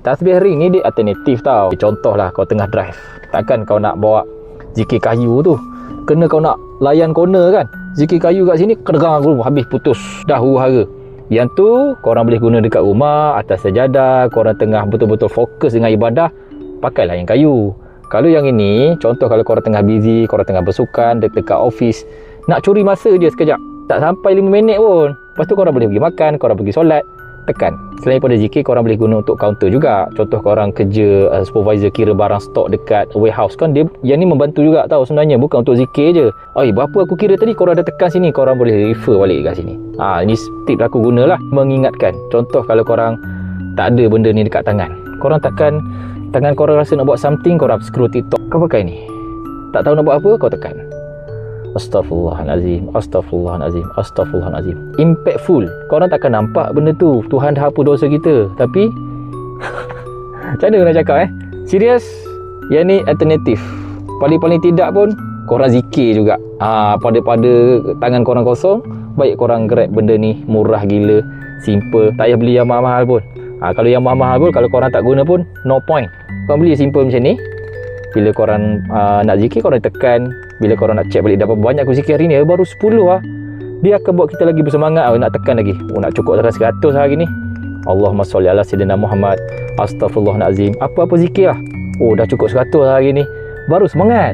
Tasbih ring ni dia alternatif tau. Contohlah kau tengah drive, takkan kau nak bawa zikir kayu tu, kena kau nak layan corner kan, zikir kayu kat sini kedengar habis putus dah huru-hara. Yang tu korang boleh guna dekat rumah, atas sajadah, korang tengah betul-betul fokus dengan ibadah, pakailah yang kayu. Kalau yang ini, contoh kalau korang tengah busy, korang tengah bersukan dekat office, nak curi masa je sekejap, tak sampai 5 minit pun, lepas tu korang boleh pergi makan, korang pergi solat, tekan. Selain daripada zikir, korang boleh guna untuk counter juga. Contoh korang kerja supervisor kira barang stok dekat warehouse kan, dia yang ni membantu juga tau sebenarnya, bukan untuk zikir je. Berapa aku kira tadi, korang dah tekan sini, korang boleh refer balik kat sini. Ini tip aku gunalah, mengingatkan. Contoh kalau korang tak ada benda ni dekat tangan, korang tekan tangan, korang rasa nak buat something, korang scroll TikTok, kau pakai ni. Tak tahu nak buat apa, kau tekan Astaghfirullahalazim, Astaghfirullahalazim, Astaghfirullahalazim. Impactful. Korang takkan nampak benda tu, Tuhan dah hapus dosa kita, tapi macam mana nak cakap serius, yang ni alternatif. Paling-paling tidak pun korang zikir juga. Pada tangan korang kosong, baik korang grab benda ni, murah gila, simple, tak payah beli yang mahal-mahal pun. Kalau yang mahal-mahal pun, kalau korang tak guna pun no point. Korang beli simple macam ni. Bila korang nak zikir, korang tekan. Bila korang nak check balik dah berapa banyak aku zikir hari ni, baru 10 dia akan buat kita lagi bersemangat nak tekan lagi. Nak cukup sampai 100 hari ni. Allahumma salli ala sayyidina Muhammad, Astaghfirullahalazim, apa-apa zikir dah cukup 100 hari ni, baru semangat.